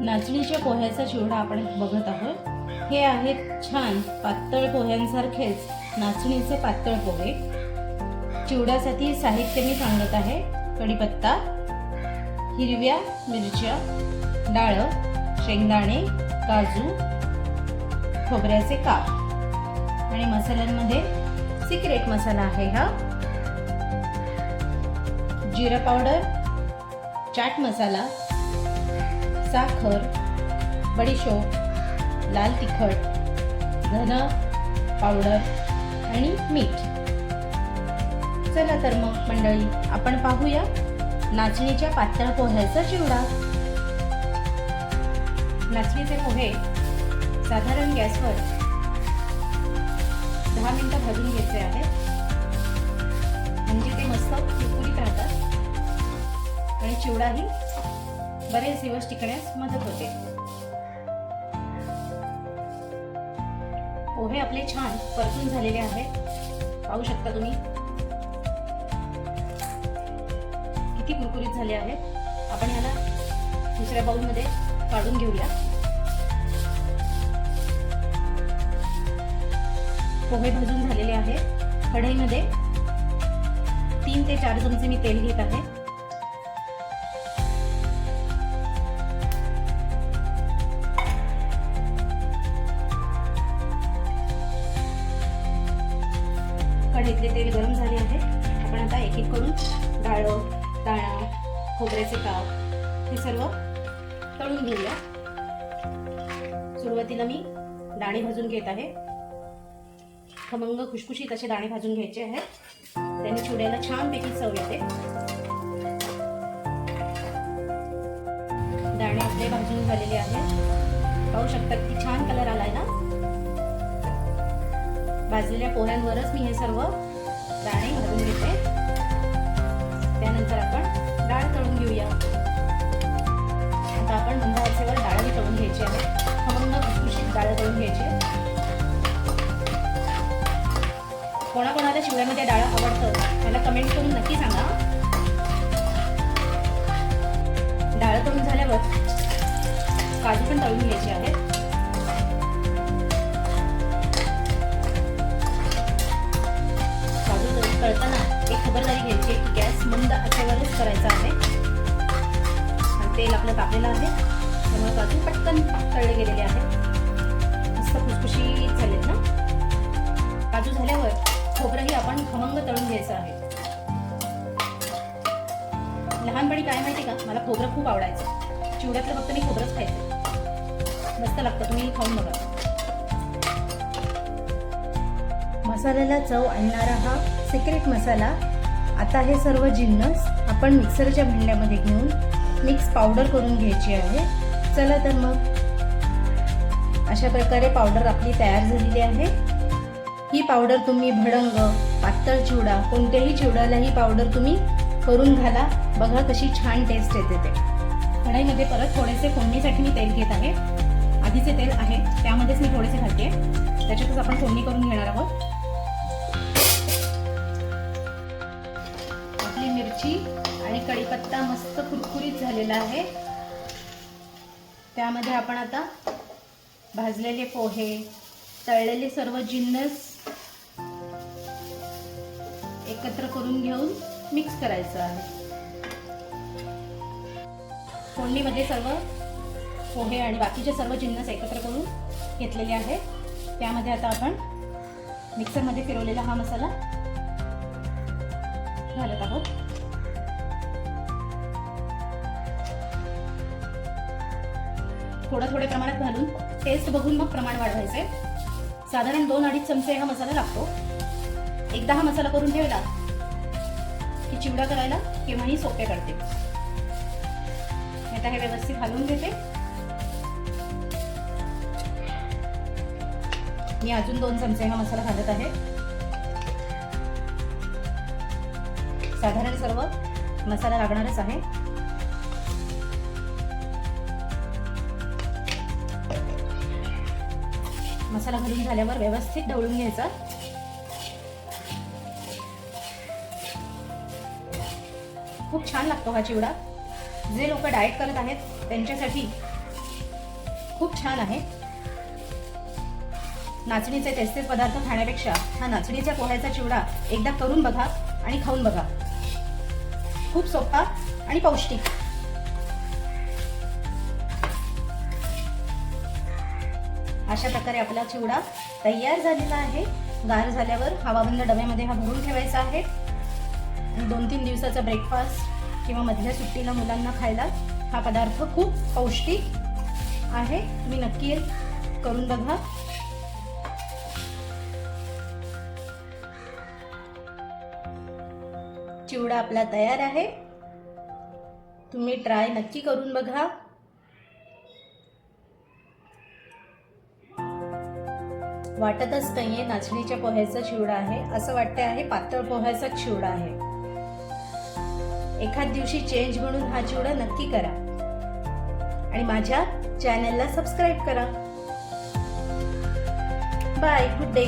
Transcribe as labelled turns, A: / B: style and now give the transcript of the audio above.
A: नाचणीच्या पोह्याचा चिवडा आपण बघत आहोत। हे आहेत छान पातळ पोह्यांसारखेच नाचणीचे पातळ पोहे। चिवड्यासाठी साहित्य मी सांगत आहे। कढीपत्ता, हिरव्या मिरच्या, डाळ, शेंगदाणे, काजू, खोबऱ्याचे काप आणि मसाल्यांमध्ये सिक्रेट मसाला आहे हा। जिरा पावडर, चाट मसाला, साखर, बडीशोप, लाल तिखट, धन पावडर आणि मीठ। चला तर मग मंडळी आपण पाहूया नाचणीच्या पातळ पोह्याचा चिवडा। नाचणीचे पोहे साधारण गॅसवर 10 मिनिटं भाजून घ्यायचे आहेत, म्हणजे ते मस्त कुरकुरीत राहतात आणि चिवडाही बरेच दिवस टिकण्यास मदत होते। पोहे आपले छान परतून झालेले आहेत, पाहू शकता तुम्ही किती कुरकुरीत झाले आहेत। आपण याला दुसऱ्या बाउल मध्ये काढून घेऊया। पोहे भाजून झालेले आहेत। कढईमध्ये 3 ते 4 चमचे मी तेल घेत आहे। कढईतले तेल गरम झाले आहे। आपण आता एक एक करून डाळ, दाणा, खोबऱ्याचे काप हे सर्व तळून घेऊया। सुरुवातीला मी दाणे भाजून घेत आहे। खमंग खुशखुशीत असे दाणे भाजून घ्यायचे आहेत, त्याने चिवड्याला छानपैकी चव येते। दाणे आपले भाजून झालेले आहेत, पाहू शकता किती छान कलर आलाय ना। भाजलेल्या पोह्यांवरच मी हे सर्व दाणे भाजून घेते। त्यानंतर आपण डाळ तळून घेऊया। आता आपण मंद आचेवर डाळ तळून घ्यायची आहे। खमंग खुशखुशीत डाळ तळून घ्यायची। कोणाकोणाला चिवड्यामध्ये डाळ आवडतं मला कमेंट करून नक्की सांगा। डाळ तळून झाल्यावर काजू पण तळून घ्यायचे आहेत। काजू तळताना एक खबरदारी घ्यायची की गॅस मंद आचेवरच करायचा आहे। तेल आपलं तापलेलं आहे, त्यामुळे काजू पटकन तळले गेलेले आहेत। मस्त खुशखुशीत झालेत ना। काजू झाल्यावर खोबरंही आपण खमंग तळून घ्यायचं आहे। लहानपणी काय माहिती का, मला खोबरं खूप आवडायचं। चिवड्यातलं फक्त मी खोबरंच खायचं, मस्त लागतं, तुम्ही खाऊन बघा। मसाल्याला चव आणणारा हा सिक्रेट मसाला। आता हे सर्व जिन्नस आपण मिक्सरच्या भांड्यामध्ये घेऊन मिक्स पावडर करून घ्यायची आहे। चला तर मग अशा प्रकारे पावडर आपली तयार झालेली आहे। ही पावडर तुम्ही भडंग, पातळ चिवडा, कोणत्याही चिवड्याला ही पावडर तुम्ही करून घाला, बघा कशी छान टेस्ट येते ते। कढईमध्ये परत थोडेसे फोडणीसाठी मी तेल घेत आहे। आधीचे तेल आहे त्यामध्येच मी थोडेसे घालते, त्याच्यातच आपण फोडणी करून घेणार आहोत। आपली मिरची आणि कढीपत्ता मस्त कुरकुरीत झालेला आहे। त्यामध्ये आपण आता भाजलेले पोहे, तळलेले सर्व जिन्नस एकत्र करून घेऊन मिक्स करायचं आहे। फोडणीमध्ये सर्व पोहे आणि बाकीचे सर्व जिन्नस एकत्र करून घेतलेले आहे। त्यामध्ये आता आपण मिक्सरमध्ये फिरवलेला हा मसाला घालत आहोत। थोडं थोड्या प्रमाणात घालून टेस्ट बघून मग प्रमाण वाढवायचे। साधारण 2-2.5 चमचे हा मसाला लागतो। एकदा हा मसाला करून ठेवला की चिवडा करायला केव्हाही सोपे पडते। आता हे व्यवस्थित हलवून घेते। मी अजून 2 चमचे हा मसाला घालत आहे। साधारण सर्व मसाला लागणारच आहे। मसाला घालून झाल्यावर व्यवस्थित ढवळून घ्यायचा। खूप छान लागतो हा चिवडा। जे लोक डाएट करत आहेत त्यांच्यासाठी खूप छान आहे. नाचणीचे तेच पदार्थ खाण्यापेक्षा हा नाचणीच्या पोह्याचा चिवडा एकदा करून बघा आणि खाऊन बघा. खूप सोपा आणि पौष्टिक. अशा प्रकारे आपला चिवडा तयार झालेला आहे. गार झाल्यावर हवाबंद डब्यामध्ये हा भरून ठेवायचा आहे आणि 2-3 दिवसाचा ब्रेकफास्ट किंवा मधल्या सुट्टीला मुलांना खायला हा पदार्थ खूप पौष्टिक आहे. तुम्ही नक्की करून बघा. चिवडा आपला तयार आहे. तुम्ही ट्राय नक्की करून बघा. वाटतच नाहीये नाचणीच्या पोह्याचा चिवडा आहे, असं वाटते आहे पातळ पोह्याचा चिवडा आहे. एखाद दिवशी चेंज म्हणून हा चिवडा नक्की करा आणि माझ्या चॅनलला सबस्क्राईब करा. Bye, good day.